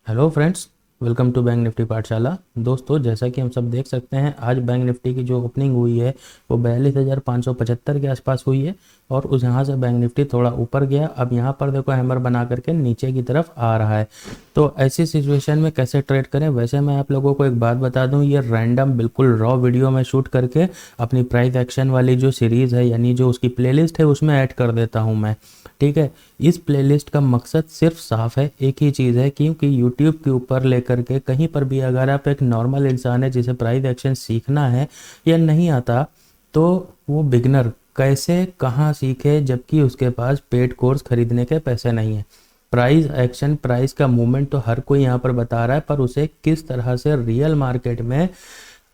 Hello friends, welcome to bank Nifty Pathshala. दोस्तों, जैसा कि हम सब देख सकते हैं, आज बैंक निफ्टी की जो ओपनिंग हुई है वो 42,575 के आसपास हुई है और उस यहाँ से बैंक निफ्टी थोड़ा ऊपर गया। अब यहाँ पर देखो हैमर बना करके नीचे की तरफ आ रहा है। तो ऐसी सिचुएशन में कैसे ट्रेड करें, वैसे मैं आप लोगों को एक बात बता दूं, ये रैंडम बिल्कुल रॉ वीडियो में शूट करके अपनी प्राइस एक्शन वाली जो सीरीज़ है यानी जो उसकी प्लेलिस्ट है उसमें ऐड कर देता हूँ मैं। ठीक है, इस प्लेलिस्ट का मकसद सिर्फ साफ है, एक ही चीज़ है, क्योंकि यूट्यूब के ऊपर लेकर के कहीं पर भी अगर आप एक नॉर्मल इंसान है जिसे प्राइस एक्शन सीखना है या नहीं आता, तो वो बिगनर कैसे कहाँ सीखे जबकि उसके पास पेड कोर्स खरीदने के पैसे नहीं है। प्राइस एक्शन, प्राइस का मूवमेंट तो हर कोई यहाँ पर बता रहा है, पर उसे किस तरह से रियल मार्केट में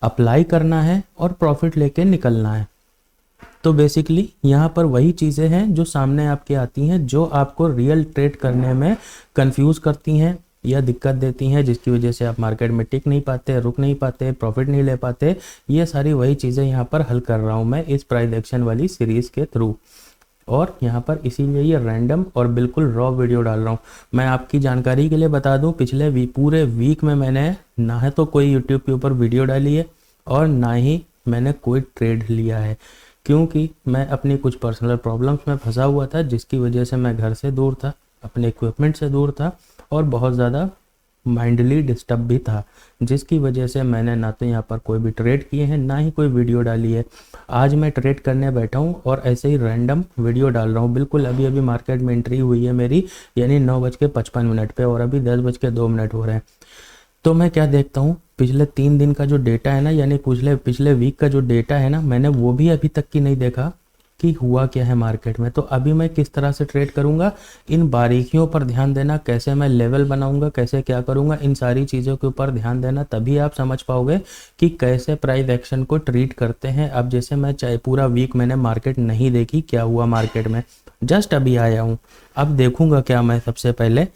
अप्लाई करना है और प्रॉफिट लेके निकलना है। तो बेसिकली यहाँ पर वही चीज़ें हैं जो सामने आपके आती हैं, जो आपको रियल ट्रेड करने में कंफ्यूज करती हैं या दिक्कत देती हैं, जिसकी वजह से आप मार्केट में टिक नहीं पाते, रुक नहीं पाते, प्रॉफिट नहीं ले पाते। ये सारी वही चीज़ें यहाँ पर हल कर रहा हूँ मैं इस प्राइस एक्शन वाली सीरीज़ के थ्रू। और यहाँ पर इसीलिए ये रैंडम और बिल्कुल रॉ वीडियो डाल रहा हूँ। मैं आपकी जानकारी के लिए बता दूँ, पिछले पूरे वीक में मैंने ना है तो कोई यूट्यूब के ऊपर वीडियो डाली है और ना ही मैंने कोई ट्रेड लिया है, क्योंकि मैं अपनी कुछ पर्सनल प्रॉब्लम्स में फंसा हुआ था, जिसकी वजह से मैं घर से दूर था, अपने इक्विपमेंट से दूर था और बहुत ज़्यादा माइंडली डिस्टर्ब भी था, जिसकी वजह से मैंने ना तो यहाँ पर कोई भी ट्रेड किए हैं ना ही कोई वीडियो डाली है। आज मैं ट्रेड करने बैठा हूँ और ऐसे ही रैंडम वीडियो डाल रहा हूँ। बिल्कुल अभी अभी मार्केट में एंट्री हुई है मेरी, यानी 9:55 पे और अभी 10:02 हो रहे हैं। तो मैं क्या देखता हूँ, पिछले 3 दिन का जो डेटा है ना, यानी पिछले पिछले वीक का जो डेटा है ना, मैंने वो भी अभी तक की नहीं देखा कि हुआ क्या है मार्केट में। तो अभी मैं किस तरह से ट्रेड करूंगा, इन बारीकियों पर ध्यान देना, कैसे मैं लेवल बनाऊंगा, कैसे क्या करूंगा, इन सारी चीज़ों के ऊपर ध्यान देना, तभी आप समझ पाओगे कि कैसे प्राइस एक्शन को ट्रीट करते हैं। अब जैसे मैं चाहे पूरा वीक मैंने मार्केट नहीं देखी, क्या हुआ मार्केट में, जस्ट अभी आया हूँ। अब देखूंगा क्या, मैं सबसे पहले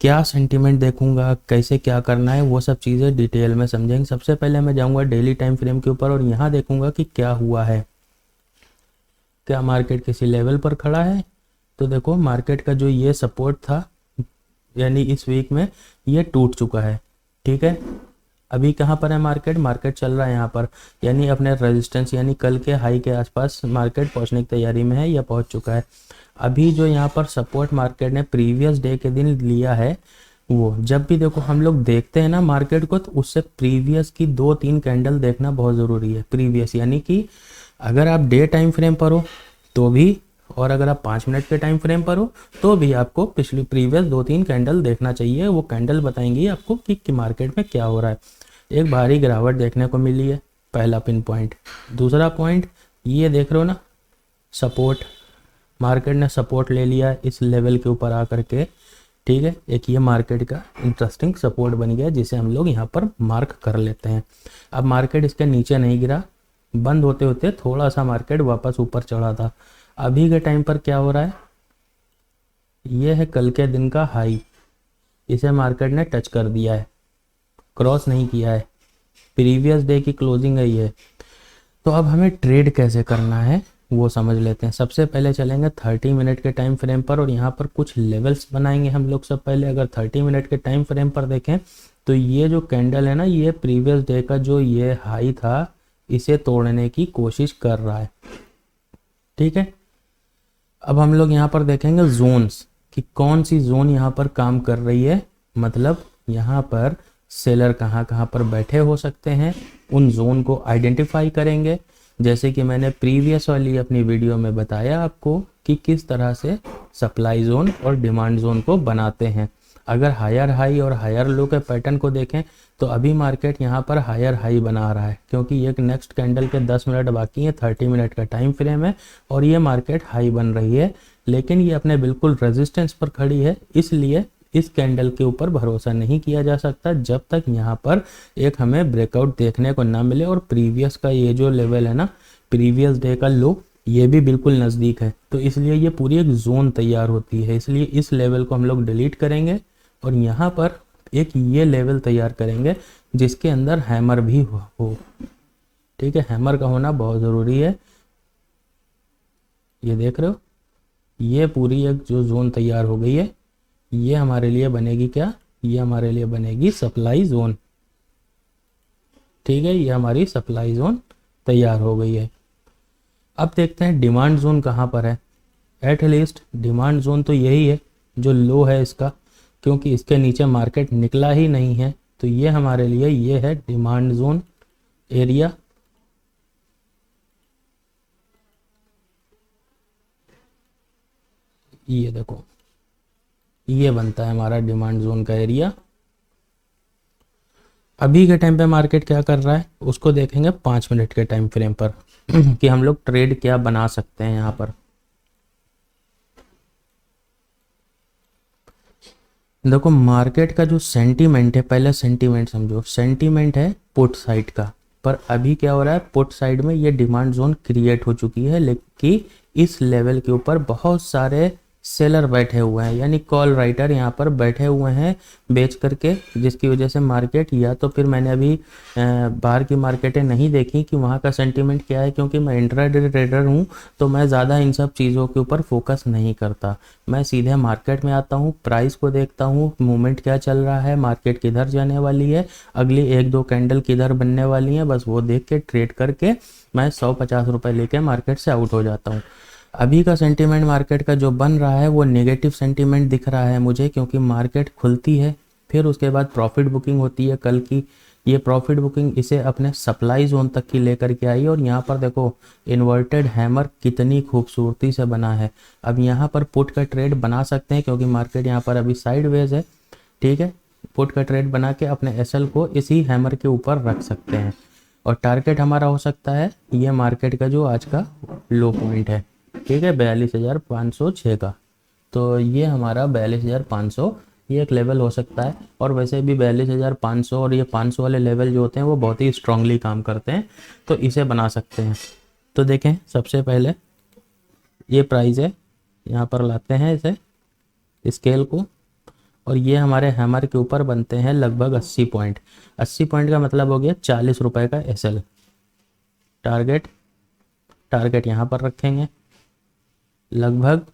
क्या सेंटीमेंट देखूंगा, कैसे क्या करना है, वो सब चीज़ें डिटेल में समझेंगे। सबसे पहले मैं जाऊंगा डेली टाइम फ्रेम के ऊपर और यहाँ देखूंगा कि क्या हुआ है, क्या मार्केट किसी लेवल पर खड़ा है। तो देखो मार्केट का जो ये सपोर्ट था, यानी इस वीक में ये टूट चुका है। ठीक है, अभी कहाँ पर है मार्केट, मार्केट चल रहा है यहाँ पर, यानी अपने रेजिस्टेंस यानी कल के हाई के आसपास मार्केट पहुँचने की तैयारी में है या पहुँच चुका है। अभी जो यहाँ पर सपोर्ट मार्केट ने प्रीवियस डे के दिन लिया है, वो जब भी देखो हम लोग देखते हैं ना मार्केट को, तो उससे प्रीवियस की 2-3 कैंडल देखना बहुत ज़रूरी है। प्रीवियस यानी कि अगर आप डे टाइम फ्रेम पर हो तो भी, और अगर आप 5 मिनट के टाइम फ्रेम पर हो तो भी आपको पिछली प्रीवियस 2-3 कैंडल देखना चाहिए। वो कैंडल बताएंगी आपको कि मार्केट में क्या हो रहा है। एक भारी गिरावट देखने को मिली है, पहला पिन पॉइंट। दूसरा पॉइंट ये देख रहे हो ना, सपोर्ट, मार्केट ने सपोर्ट ले लिया इस लेवल के ऊपर आकर के। ठीक है, एक ये मार्केट का इंटरेस्टिंग सपोर्ट बन गया जिसे हम लोग यहाँ पर मार्क कर लेते हैं। अब मार्केट इसके नीचे नहीं गिरा, बंद होते होते थोड़ा सा मार्केट वापस ऊपर चढ़ा था। अभी के टाइम पर क्या हो रहा है, ये है कल के दिन का हाई, इसे मार्केट ने टच कर दिया है, क्रॉस नहीं किया है, प्रीवियस डे की क्लोजिंग है ये। तो अब हमें ट्रेड कैसे करना है वो समझ लेते हैं। सबसे पहले चलेंगे 30 मिनट के टाइम फ्रेम पर और यहाँ पर कुछ लेवल्स बनाएंगे हम लोग। सब पहले अगर 30 मिनट के टाइम फ्रेम पर देखें तो ये जो कैंडल है ना, ये प्रीवियस डे का जो ये हाई था, इसे तोड़ने की कोशिश कर रहा है। ठीक है, अब हम लोग यहाँ पर देखेंगे जोन्स कि कौन सी जोन यहाँ पर काम कर रही है, मतलब यहाँ पर सेलर कहाँ कहाँ पर बैठे हो सकते हैं, उन जोन को आइडेंटिफाई करेंगे। जैसे कि मैंने प्रीवियस वाली अपनी वीडियो में बताया आपको कि किस तरह से सप्लाई जोन और डिमांड जोन को बनाते हैं। अगर हायर हाई और हायर लो के पैटर्न को देखें तो अभी मार्केट यहाँ पर हायर हाई बना रहा है, क्योंकि एक नेक्स्ट कैंडल के 10 मिनट बाकी है, 30 मिनट का टाइम फ्रेम है और ये मार्केट हाई बन रही है, लेकिन ये अपने बिल्कुल रेजिस्टेंस पर खड़ी है। इसलिए इस कैंडल के ऊपर भरोसा नहीं किया जा सकता जब तक यहाँ पर एक हमें ब्रेकआउट देखने को ना मिले। और प्रीवियस का ये जो लेवल है ना, प्रीवियस डे का लो, ये भी बिल्कुल नज़दीक है, तो इसलिए ये पूरी एक जोन तैयार होती है। इसलिए इस लेवल को हम लोग डिलीट करेंगे और यहाँ पर एक ये लेवल तैयार करेंगे जिसके अंदर हैमर भी हो। ठीक है, हैमर का होना बहुत ज़रूरी है। ये देख रहे हो, ये पूरी एक जो जोन तैयार हो गई है, ये हमारे लिए बनेगी क्या, ये हमारे लिए बनेगी सप्लाई जोन। ठीक है, ये हमारी सप्लाई जोन तैयार हो गई है। अब देखते हैं डिमांड जोन कहाँ पर है। एट लीस्ट डिमांड जोन तो यही है जो लो है इसका, क्योंकि इसके नीचे मार्केट निकला ही नहीं है। तो ये हमारे लिए ये है डिमांड जोन एरिया। ये देखो, ये बनता है हमारा डिमांड जोन का एरिया। अभी के टाइम पे मार्केट क्या कर रहा है उसको देखेंगे 5 मिनट के टाइम फ्रेम पर कि हम लोग ट्रेड क्या बना सकते हैं यहाँ पर। देखो मार्केट का जो सेंटीमेंट है, पहले सेंटीमेंट समझो, सेंटीमेंट है पुट साइड का। पर अभी क्या हो रहा है, पुट साइड में ये डिमांड जोन क्रिएट हो चुकी है, लेकिन इस लेवल के ऊपर बहुत सारे सेलर बैठे हुए हैं, यानी कॉल राइटर यहाँ पर बैठे हुए हैं बेच करके, जिसकी वजह से मार्केट, या तो फिर मैंने अभी बाहर की मार्केटें नहीं देखी कि वहाँ का सेंटीमेंट क्या है, क्योंकि मैं इंट्राडे ट्रेडर हूँ तो मैं ज़्यादा इन सब चीज़ों के ऊपर फोकस नहीं करता। मैं सीधे मार्केट में आता हूँ, प्राइस को देखता हूँ, मूवमेंट क्या चल रहा है, मार्केट किधर जाने वाली है, अगली 1-2 कैंडल किधर बनने वाली है, बस वो देख के ट्रेड करके मैं 150 रुपये लेके मार्केट से आउट हो जाता हूँ। अभी का सेंटीमेंट मार्केट का जो बन रहा है वो नेगेटिव सेंटीमेंट दिख रहा है मुझे, क्योंकि मार्केट खुलती है फिर उसके बाद प्रॉफिट बुकिंग होती है कल की। ये प्रॉफिट बुकिंग इसे अपने सप्लाई जोन तक की लेकर के आई, और यहाँ पर देखो इन्वर्टेड हैमर कितनी खूबसूरती से बना है। अब यहाँ पर पुट का ट्रेड बना सकते हैं क्योंकि मार्केट यहाँ पर अभी साइडवेज है। ठीक है, पुट का ट्रेड बना के अपने एसएल को इसी हैमर के ऊपर रख सकते हैं, और टारगेट हमारा हो सकता है ये मार्केट का जो आज का लो पॉइंट है। ठीक है, 42,506 का। तो ये हमारा 42,500 ये एक लेवल हो सकता है। और वैसे भी 42,500 और ये 500 वाले लेवल जो होते हैं वो बहुत ही स्ट्रांगली काम करते हैं, तो इसे बना सकते हैं। तो देखें, सबसे पहले ये प्राइस है, यहाँ पर लाते हैं इसे स्केल को, और ये हमारे हैमर के ऊपर बनते हैं लगभग 80 पॉइंट। 80 पॉइंट का मतलब हो गया 40 रुपये का एसएल। टारगेट यहाँ पर रखेंगे लगभग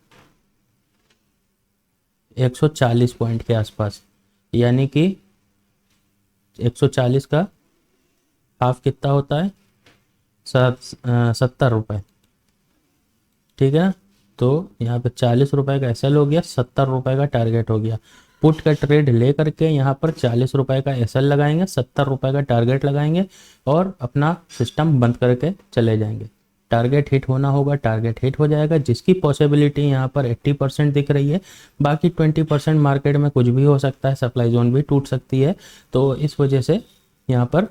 140 पॉइंट के आसपास, यानी कि 140 का हाफ कितना होता है, 70 रुपये। ठीक है, तो यहाँ पे 40 रुपये का एसएल हो गया, 70 रुपये का टारगेट हो गया। पुट का ट्रेड ले करके यहाँ पर 40 रुपये का एसएल लगाएंगे, 70 रुपये का टारगेट लगाएंगे और अपना सिस्टम बंद करके चले जाएंगे। टारगेट हिट होना होगा, टारगेट हिट हो जाएगा, जिसकी पॉसिबिलिटी यहाँ पर 80% दिख रही है। बाकी 20% मार्केट में कुछ भी हो सकता है, सप्लाई जोन भी टूट सकती है। तो इस वजह से यहाँ पर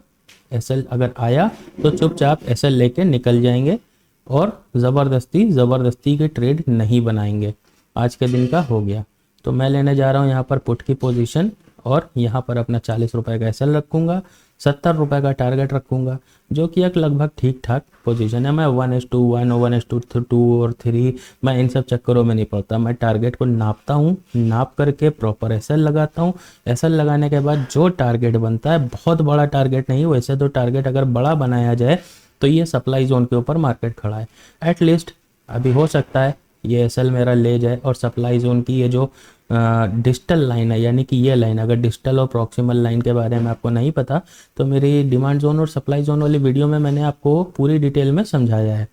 एसएल अगर आया तो चुपचाप एसएल लेके निकल जाएंगे और ज़बरदस्ती के ट्रेड नहीं बनाएंगे। आज के दिन का हो गया, तो मैं लेने जा रहा हूँ यहाँ पर पुट की पोजीशन, और यहाँ पर अपना 40 रुपये का एसएल रखूँगा, 70 रुपये का टारगेट रखूँगा, जो कि एक लगभग ठीक ठाक पोजीशन है। मैं 1:1, 1:2 और 3 मैं इन सब चक्करों में नहीं पड़ता। मैं टारगेट को नापता हूँ, नाप करके प्रॉपर एसएल लगाता हूँ। एसएल लगाने के बाद जो टारगेट बनता है, बहुत बड़ा टारगेट नहीं, वैसे तो टारगेट अगर बड़ा बनाया जाए तो ये सप्लाई जोन के ऊपर मार्केट खड़ा है। एटलीस्ट अभी हो सकता है ये एसएल मेरा ले जाए, और सप्लाई जोन की ये जो डिजिटल लाइन है, यानी कि ये लाइन, अगर डिजिटल और प्रॉक्सिमल लाइन के बारे में आपको नहीं पता तो मेरी डिमांड जोन और सप्लाई जोन वाली वीडियो में मैंने आपको पूरी डिटेल में समझाया है।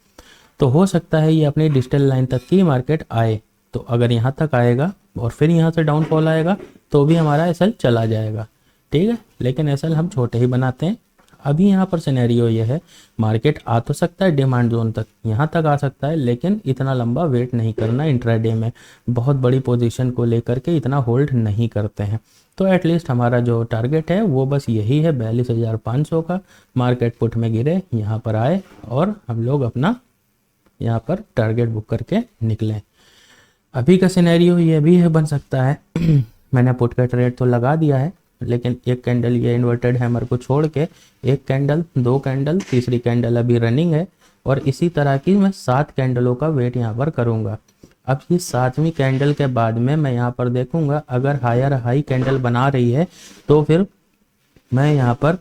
तो हो सकता है ये अपनी डिजिटल लाइन तक की मार्केट आए, तो अगर यहाँ तक आएगा और फिर यहाँ से डाउनफॉल आएगा तो भी हमारा एसएल चला जाएगा। ठीक है, लेकिन एसएल हम छोटे ही बनाते हैं। अभी यहाँ पर सिनेरियो ये है, मार्केट आ तो सकता है डिमांड जोन तक, यहाँ तक आ सकता है, लेकिन इतना लंबा वेट नहीं करना। इंट्राडे में बहुत बड़ी पोजीशन को लेकर के इतना होल्ड नहीं करते हैं। तो एटलीस्ट हमारा जो टारगेट है वो बस यही है, 42,500 का। मार्केट पुट में गिरे, यहाँ पर आए और हम लोग अपना यहाँ पर टारगेट बुक करके निकलें। अभी का सिनेरियो ये भी है, बन सकता है मैंने पुट का ट्रेड तो लगा दिया है, लेकिन एक कैंडल ये इन्वर्टेड हैमर को छोड़ के 1 कैंडल, 2 कैंडल, तीसरी कैंडल अभी रनिंग है, और इसी तरह की मैं 7 कैंडलों का वेट यहाँ पर करूँगा। अब ये 7वीं कैंडल के बाद में मैं यहाँ पर देखूँगा, अगर हायर हाई कैंडल बना रही है तो फिर मैं यहाँ पर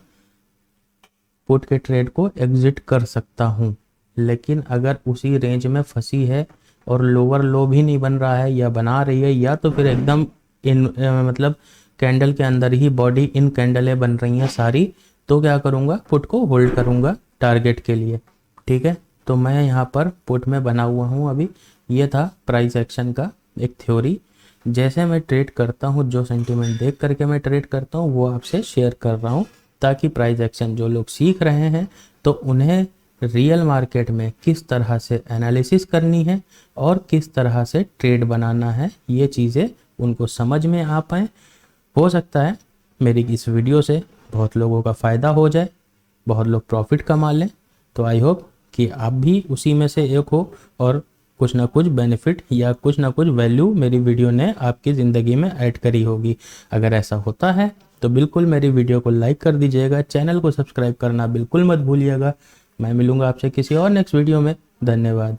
पुट के ट्रेड को एग्जिट कर सकता हूँ। लेकिन अगर उसी रेंज में फंसी है और लोअर लो भी नहीं बन रहा है, या बना रही है, या तो फिर एकदम मतलब कैंडल के अंदर ही बॉडी इन कैंडलें बन रही हैं सारी, तो क्या करूँगा, पुट को होल्ड करूँगा टारगेट के लिए। ठीक है, तो मैं यहाँ पर पुट में बना हुआ हूँ अभी। ये था प्राइस एक्शन का एक थ्योरी। जैसे मैं ट्रेड करता हूँ, जो सेंटीमेंट देख करके मैं ट्रेड करता हूँ वो आपसे शेयर कर रहा हूँ, ताकि प्राइस एक्शन जो लोग सीख रहे हैं तो उन्हें रियल मार्केट में किस तरह से एनालिसिस करनी है और किस तरह से ट्रेड बनाना है, ये चीज़ें उनको समझ में आ पाएँ। हो सकता है मेरी इस वीडियो से बहुत लोगों का फ़ायदा हो जाए, बहुत लोग प्रॉफिट कमा लें। तो आई होप कि आप भी उसी में से एक हो और कुछ ना कुछ बेनिफिट या कुछ ना कुछ वैल्यू मेरी वीडियो ने आपकी ज़िंदगी में ऐड करी होगी। अगर ऐसा होता है तो बिल्कुल मेरी वीडियो को लाइक कर दीजिएगा, चैनल को सब्सक्राइब करना बिल्कुल मत भूलिएगा। मैं मिलूँगा आपसे किसी और नेक्स्ट वीडियो में। धन्यवाद।